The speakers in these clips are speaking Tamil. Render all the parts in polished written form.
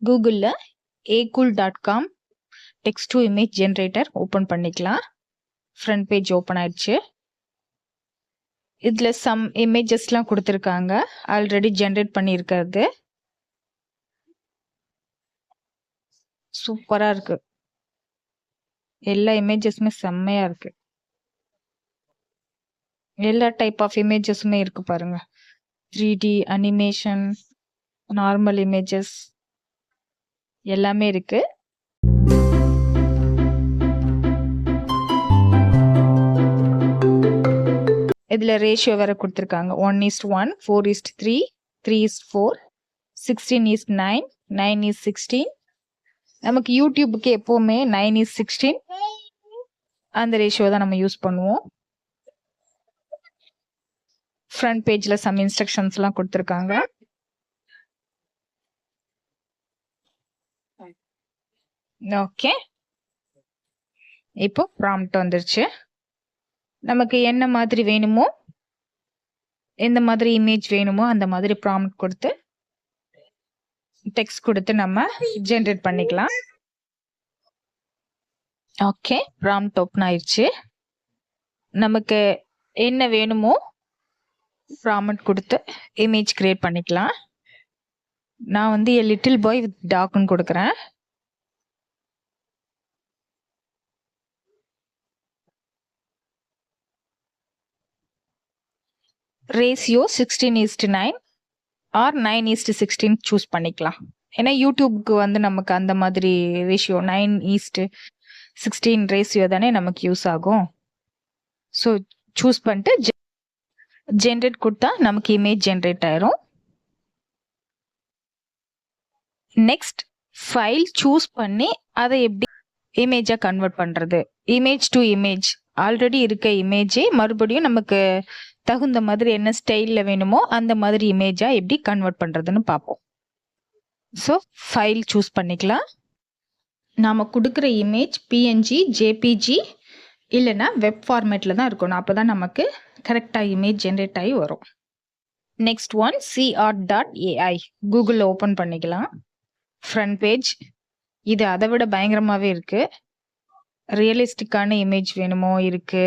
கூகுளில் acool.com text to image generator open பண்ணிக்கலாம். ஃப்ரண்ட் பேஜ் ஓப்பன் ஆயிடுச்சு. இதில் சம் இமேஜஸ்லாம் கொடுத்துருக்காங்க, ஆல்ரெடி ஜென்ரேட் பண்ணியிருக்கிறது. சூப்பராக இருக்கு, எல்லா இமேஜஸுமே செம்மையாக இருக்கு. எல்லா டைப் ஆஃப் இமேஜஸுமே இருக்கு பாருங்க. 3D அனிமேஷன், நார்மல் இமேஜஸ் எல்லாமே இருக்கு. இதுல ரேஷியோ வேற கொடுத்துருக்காங்க. 1:1, 4:3, 3:4, 16:9, 9:16. நமக்கு யூடியூபுக்கு எப்பவுமே 9:16 அந்த ரேஷியோ தான் நம்ம யூஸ் பண்ணுவோம். ஃப்ரண்ட் பேஜ்ல சம் இன்ஸ்ட்ரக்ஷன்ஸ் எல்லாம் கொடுத்துருக்காங்க. ஓகே, இப்போ ப்ராம்ப்ட் வந்துருச்சு. நமக்கு என்ன மாதிரி வேணுமோ, எந்த மாதிரி இமேஜ் வேணுமோ அந்த மாதிரி ப்ராம்ப்ட் கொடுத்து டெக்ஸ்ட் கொடுத்து நம்ம ஜென்ரேட் பண்ணிக்கலாம். ஓகே, ப்ராம்ப்ட் ஓப்பன் ஆயிடுச்சு. நமக்கு என்ன வேணுமோ ப்ராம்ப்ட் கொடுத்து இமேஜ் கிரியேட் பண்ணிக்கலாம். நான் வந்து a little boy with dogன்னு கொடுக்குறேன். ரேஷியோ 16:9 ஆர் 9:16 சூஸ் பண்ணிக்கலாம். ஏன்னா யூடியூப்க்கு வந்து நமக்கு அந்த மாதிரி ரேஷியோ 9:16 ரேஷியோ தானே நமக்கு யூஸ் ஆகும். ஸோ சூஸ் பண்ணிட்டு ஜென்ரேட் கொடுத்தா நமக்கு இமேஜ் ஜென்ரேட் ஆயிரும். நெக்ஸ்ட் ஃபைல் சூஸ் பண்ணி அதை எப்படி இமேஜா கன்வெர்ட் பண்றது. இமேஜ் டு இமேஜ், ஆல்ரெடி இருக்க இமேஜே மறுபடியும் நமக்கு தகுந்த மாதிரி என்ன ஸ்டைல்ல வேணுமோ அந்த மாதிரி இமேஜா எப்படி கன்வெர்ட் பண்றதுன்னு பார்ப்போம். ஸோ ஃபைல் சூஸ் பண்ணிக்கலாம். நாம கொடுக்குற இமேஜ் பிஎன்ஜி, ஜேபிஜி இல்லைன்னா வெப் ஃபார்மேட்ல தான் இருக்கணும். அப்போதான் நமக்கு கரெக்டாக இமேஜ் ஜென்ரேட் ஆகி வரும். நெக்ஸ்ட் ஒன் cart.ai, கூகுளில் ஓப்பன் பண்ணிக்கலாம். ஃப்ரண்ட் பேஜ் இது அதை விட பயங்கரமாகவே இருக்கு. ரியலிஸ்டிக்கான இமேஜ் வேணுமோ இருக்கு.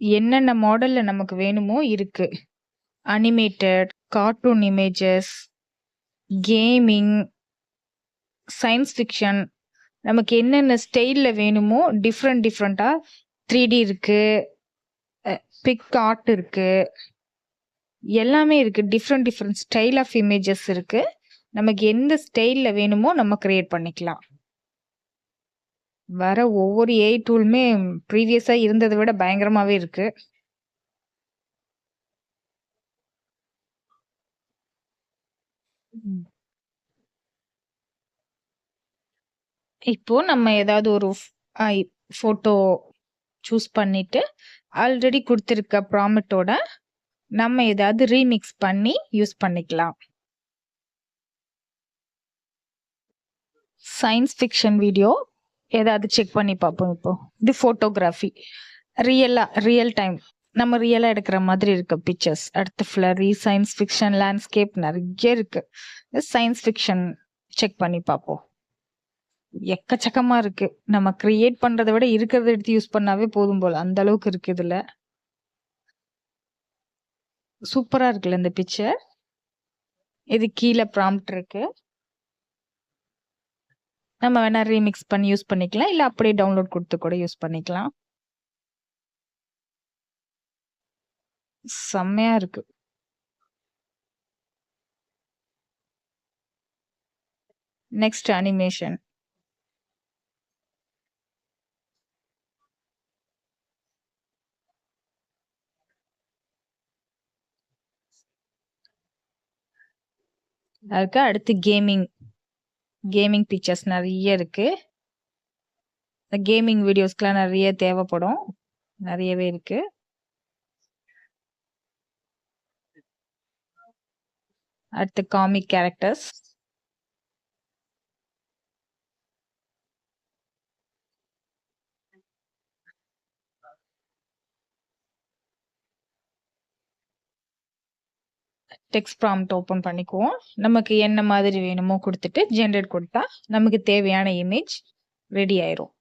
என்னென்ன மாடல்ல நமக்கு வேணுமோ இருக்கு. Animated, cartoon images, gaming, science fiction, நமக்கு என்னென்ன ஸ்டைலில் வேணுமோ டிஃப்ரெண்ட்டாக 3D இருக்கு, பிக் ஆர்ட் இருக்கு, எல்லாமே இருக்கு. டிஃப்ரெண்ட் ஸ்டைல் ஆஃப் இமேஜஸ் இருக்கு. நமக்கு எந்த ஸ்டைலில் வேணுமோ நம்ம கிரியேட் பண்ணிக்கலாம். வர ஒவ்வொரு ஏஐ டூலுமே ப்ரீவியஸாக இருந்ததை விட பயங்கரமாகவே இருக்கு. இப்போ நம்ம ஏதாவது ஒரு ஃபோட்டோ சூஸ் பண்ணிட்டு ஆல்ரெடி கொடுத்துருக்க ப்ராம்ப்டோட நம்ம ஏதாவது ரீமிக்ஸ் பண்ணி யூஸ் பண்ணிக்கலாம். சயின்ஸ் ஃபிக்ஷன் வீடியோ ஏதாவது செக் பண்ணி பார்ப்போம். இப்போ இது ஃபோட்டோகிராஃபி, ரியல் டைம் நம்ம ரியலாக எடுக்கிற மாதிரி இருக்க பிக்சர்ஸ். அடுத்து ஃப்ளரி, சயின்ஸ் ஃபிக்ஷன், லேண்ட்ஸ்கேப் நிறைய இருக்கு. சயின்ஸ் ஃபிக்ஷன் செக் பண்ணி பார்ப்போம். எக்கச்சக்கமா இருக்கு. நம்ம கிரியேட் பண்றதை விட இருக்கிறத எடுத்து யூஸ் பண்ணாவே போதும் போல, அந்த அளவுக்கு இருக்கு. இதுல சூப்பரா இருக்குல்ல இந்த பிக்சர். இது கீழே ப்ராம்ப்ட் இருக்கு, நம்ம வேணா ரீமிக்ஸ் பண்ணி யூஸ் பண்ணிக்கலாம், இல்ல அப்படியே டவுன்லோட் கொடுத்து கூட யூஸ் பண்ணிக்கலாம். செம்மையா இருக்கு. Next animation. அதுக்கு அடுத்து கேமிங் பிக்சர்ஸ் நிறைய இருக்கு. இந்த கேமிங் வீடியோஸ்க்குலாம் நிறைய தேவைப்படும், நிறையவே இருக்கு. அடுத்து comic characters, text prompt open பண்ணிக்குவோம். நமக்கு என்ன மாதிரி வேணுமோ குடுத்துட்டு ஜெனரேட் குடுத்தா, நமக்கு தேவையான இமேஜ் ரெடி ஆயிரும்.